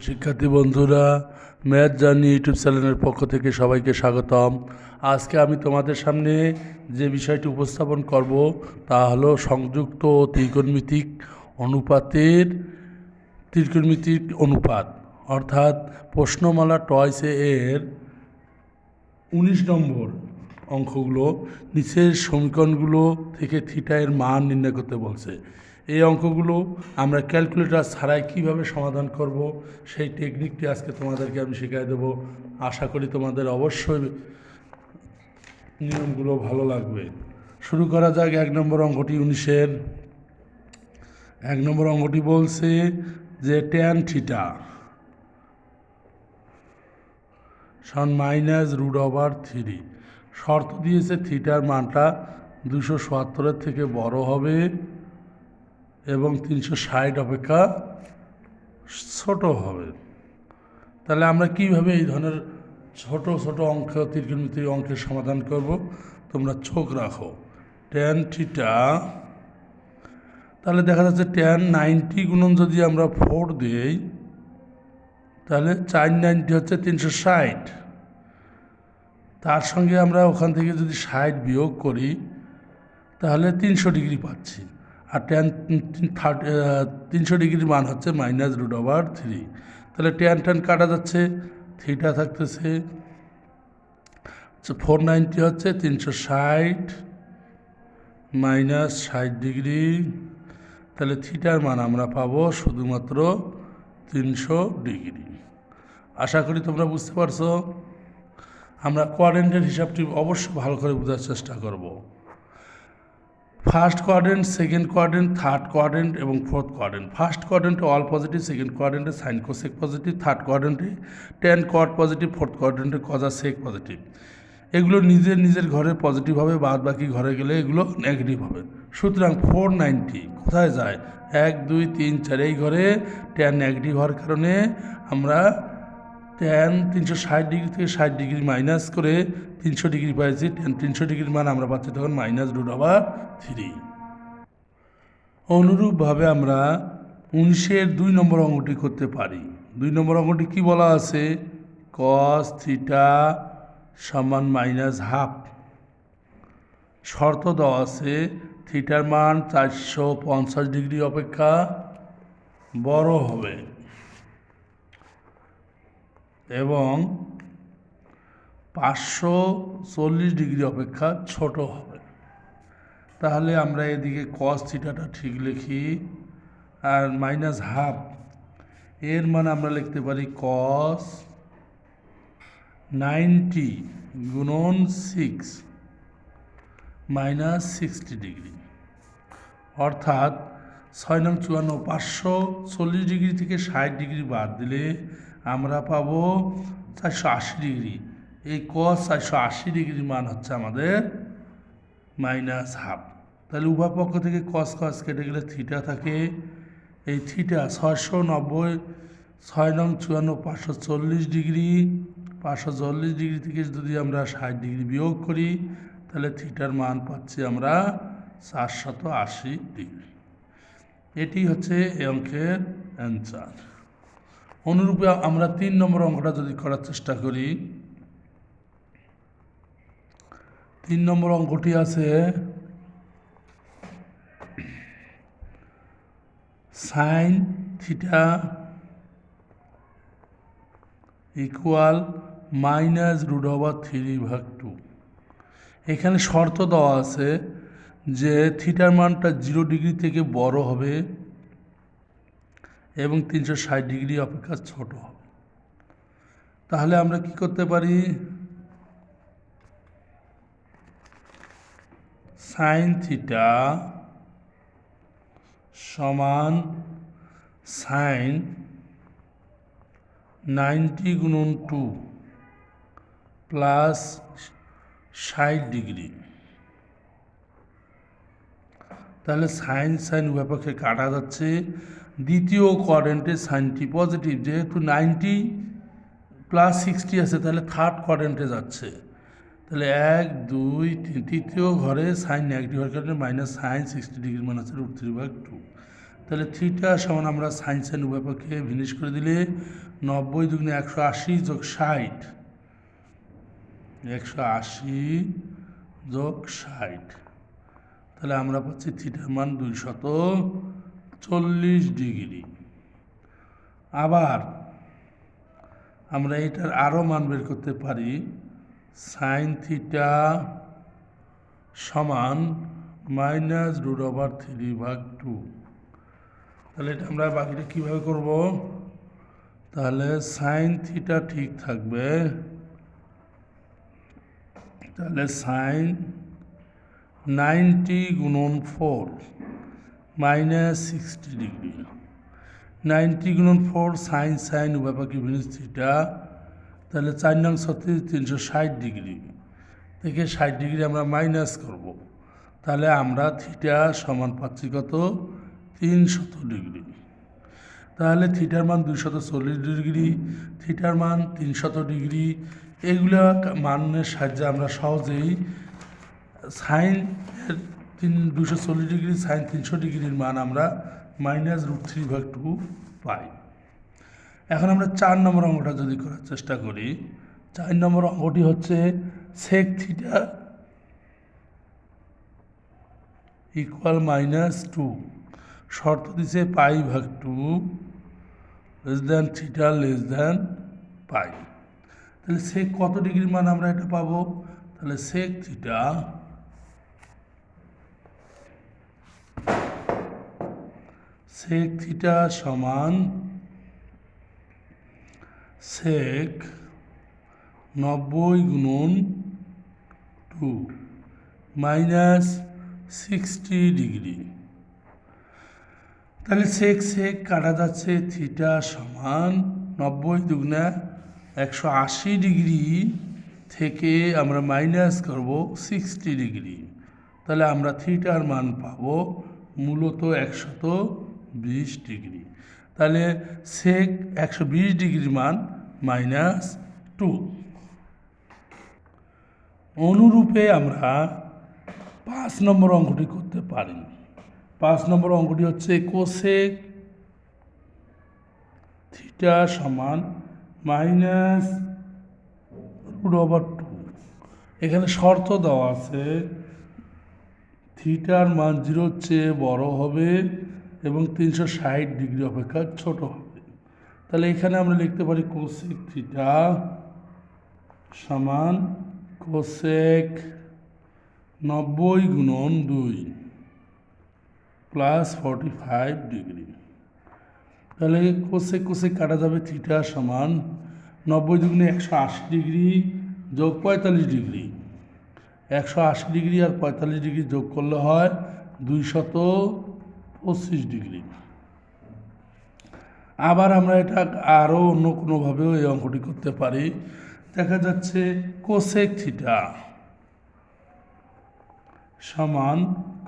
শিক্ষার্থী বন্ধুরা, math journey YouTube চ্যানেলের পক্ষ থেকে সবাইকে স্বাগতম। আজকে আমি তোমাদের সামনে যে বিষয়টি উপস্থাপন করব তা হলো সংযুক্ত ও ত্রিকোণমিতিক অনুপাত অর্থাৎ প্রশ্নমালা টয়েসে এর 19 নম্বর অঙ্কগুলো নিচের সমীকরণগুলো থেকে থিটা এর মান নির্ণয় করতে বলছে। এই অঙ্কগুলো আমরা ক্যালকুলেটর ছাড়াই কীভাবে সমাধান করব সেই টেকনিকটি আজকে তোমাদেরকে আমি শিখিয়ে দেবো। আশা করি তোমাদের অবশ্যই নিয়মগুলো ভালো লাগবে। শুরু করা যাক 1 নম্বর অঙ্কটি। 19-এর 1 নম্বর অঙ্কটি বলছে যে ট্যান থিটা সমান -√3। শর্ত দিয়েছে থিটার মানটা 277-এর থেকে বড় হবে এবং 360 অপেক্ষা ছোট হবে। তাহলে আমরা কিভাবে এই ধরনের ছোট ছোট অঙ্ক ত্রিকোণমিতিক অঙ্কের সমাধান করব, তোমরা চোখ রাখো। ট্যান থিটা, তাহলে দেখা যাচ্ছে ট্যান 90 গুণন যদি আমরা 4 দিই তাহলে 490 হচ্ছে 360। তার সঙ্গে আমরা ওখান থেকে যদি 60 বিয়োগ করি তাহলে 300 ডিগ্রি পাচ্ছি। আর ট্যান 300 ডিগ্রির মান হচ্ছে -√3। তাহলে ট্যান ট্যান কাটা যাচ্ছে, থিটা থাকতেছে 490 হচ্ছে 360 -60 ডিগ্রি। তাহলে থিটার মান আমরা পাবো শুধুমাত্র 300 ডিগ্রি। আশা করি তোমরা বুঝতে পারছো। আমরা কোয়াড্রেন্টের হিসাবটি অবশ্যই ভালো করে বোঝার চেষ্টা করব। First quadrant, second quadrant, third quadrant এবং ফোর্থ কোয়াড্রেন্ট। ফার্স্ট কোয়াড্রেন্টে অল পজিটিভ, সেকেন্ড কোয়াড্রেন্টে সাইন কোসেক পজিটিভ, থার্ড কোয়াড্রেন্টে ট্যান কট পজিটিভ, ফোর্থ কোয়াড্রেন্টে কজা সেক পজিটিভ। এগুলো নিজের নিজের ঘরে পজিটিভ হবে, বাদ বাকি ঘরে গেলে এগুলো নেগেটিভ হবে। সুতরাং 490 কোথায় যায়? 1 2 3 4 এই ঘরে ট্যান নেগেটিভ হওয়ার কারণে আমরা ট্যান 360 ডিগ্রি থেকে 60 ডিগ্রি মাইনাস করে 300 ডিগ্রি পাইছি। ট্যান 300 ডিগ্রির মান আমরা পাচ্ছি তখন -√3। অনুরূপভাবে আমরা 19-এর 2 নম্বর অঙ্কটি করতে পারি। 2 নম্বর অঙ্কটি কি বলা আছে? cos থিটা সমান -½ শর্ত দেওয়া আছে থিটার মান 450 ডিগ্রি অপেক্ষা বড় হবে এবং 540 ডিগ্রি অপেক্ষা ছোট হবে। তাহলে আমরা এদিকে cos থিটাটা ঠিক লিখি আর -½ এর মানে আমরা লিখতে পারি cos 90 গুণন 6 -60 ডিগ্রি, অর্থাৎ 6 নং 54 540 ডিগ্রি থেকে 60 ডিগ্রি বাদ দিলে আমরা পাবো 480 ডিগ্রি। এই cos 480 ডিগ্রির মান হচ্ছে আমাদের -½ তাহলে উভয় পক্ষ থেকে cos cos কেটে গেলে থিটা থাকে। এই থিটা 690 6 নং 54 540 ডিগ্রি, 540 ডিগ্রি থেকে যদি আমরা 60 ডিগ্রি বিয়োগ করি তাহলে থিটার মান পাচ্ছি আমরা 480 ডিগ্রি। এটি হচ্ছে এই অঙ্কের অ্যান্সার। অনুরূপে আমরা 3 নম্বর অঙ্কটা যদি করার চেষ্টা করি, 3 নম্বর অঙ্কটি আছে সাইন থিটা ইকুয়াল -√3/2। এখানে শর্ত দেওয়া আছে যে থিটার মানটা 0 ডিগ্রি থেকে বড় হবে এবং 360 ডিগ্রি অপেক্ষা ছোট হবে। তাহলে আমরা কি করতে পারি? সাইন থিটা সমান সাইন 90 গুণন 2 প্লাস 60 ডিগ্রি। তাহলে সাইন সাইন উভয় পক্ষে কাটা যাচ্ছে। দ্বিতীয় কোয়াড্রেন্টে সাইনটি পজিটিভ, যেহেতু 90 প্লাস 60 আছে তাহলে থার্ড কোয়াড্রেন্টে যাচ্ছে। তাহলে 1 2 3 তৃতীয় ঘরে সাইন নেগেটিভ হওয়ার কারণে -sin 60 ডিগ্রি মান হচ্ছে √3/2। তাহলে থিটা সমান আমরা সাইন সাইন উভয় পক্ষে ভিনিশ করে দিলে 90 দুগুণে 180 যোগ 60, 180 যোগ 60, তাহলে আমরা পাচ্ছি থিটার মান 240 ডিগ্রি। আবার আমরা এটার আরও মান বের করতে পারি, সাইন থিটা সমান -√3/2। তাহলে এটা আমরা বাকিটা কীভাবে করব? তাহলে সাইন থিটা ঠিক থাকবে, তাহলে সাইন 90 গুণন 4 -60 ডিগ্রি, 90 গুণন 4 সাইন সাইন উভয় পক্ষে ভিনিশ থিটা, তাহলে 4 নং 36 360 ডিগ্রি থেকে 60 ডিগ্রি আমরা মাইনাস করব, তাহলে আমরা থিটা সমান পাচ্ছি কত? 300 ডিগ্রি। তাহলে থিটার মান 240 ডিগ্রি, থিটার মান 300 ডিগ্রি, এগুলো মানের সাহায্যে আমরা সহজেই সাইন 240 ডিগ্রি সাইন 300 ডিগ্রির মান আমরা -√3/2 পাই। এখন আমরা 4 নম্বর অঙ্কটা যদি করার চেষ্টা করি, 4 নম্বর অঙ্কটি হচ্ছে সেক থিটা ইকুয়াল -2, শর্ত দিছে π/2 less than theta less than pi. তাহলে সেক কত ডিগ্রির মান আমরা এটা পাবো? তাহলে সেক থিটা সমান সেক 90 গুণন 2 -60 ডিগ্রি। তাহলে সেক সেক কাটা যাচ্ছে, থিটা সমান 90 দুগুণা 180 ডিগ্রি থেকে আমরা মাইনাস করব 60 ডিগ্রি, তাহলে আমরা থিটার মান পাবো মূলত 120 ডিগ্রি। তাহলে সেক 120 ডিগ্রির মান -2। অনুরূপে আমরা 5 নম্বর অঙ্কটি করতে পারি। 5 নম্বর অঙ্কটি হচ্ছে কোসেক থিটা সমান -√2। এখানে শর্ত দেওয়া আছে থিটার মান 0-র চেয়ে বড় হবে এবং 360 ডিগ্রি অপেক্ষা ছোট হবে। তাহলে এখানে আমরা লিখতে পারি কোসেক থিটা সমান কোসেক 90 গুণন 2 +45 ডিগ্রি। তাহলে কোসেক কোসেক কাটা যাবে, থিটা সমান 90 দুগুণে 180 ডিগ্রি যোগ 45 ডিগ্রি, 180 ডিগ্রি আর 45 ডিগ্রি যোগ করলে হয় 225 ডিগ্রি। আবার আমরা এটা আরও অন্য কোনোভাবেও এই অঙ্কটি করতে পারি। দেখা যাচ্ছে কোসেক থিটা সমান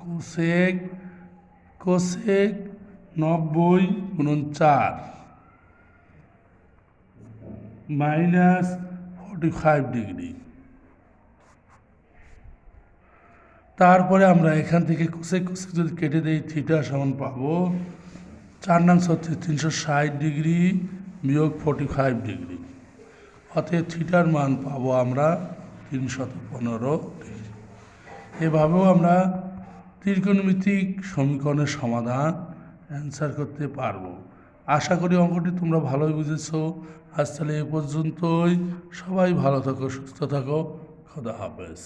কোসেক 90 গুণন 4 -45 ডিগ্রি। তারপরে আমরা এখান থেকে কোসেক কোসেক যদি কেটে দেই, থিটা সমান পাবো 4 নং 36 360 ডিগ্রি বিয়োগ 45 ডিগ্রি, অতএব থিটার মান পাবো আমরা 315 ডিগ্রি। এভাবেও আমরা ত্রিকোণমিতিক সমীকরণের সমাধান অ্যান্সার করতে পারবো। আশা করি অঙ্কটি তোমরা ভালোই বুঝেছো। আজ তাহলে এ পর্যন্তই। সবাই ভালো থাকো, সুস্থ থাকো, খোদা হাফেজ।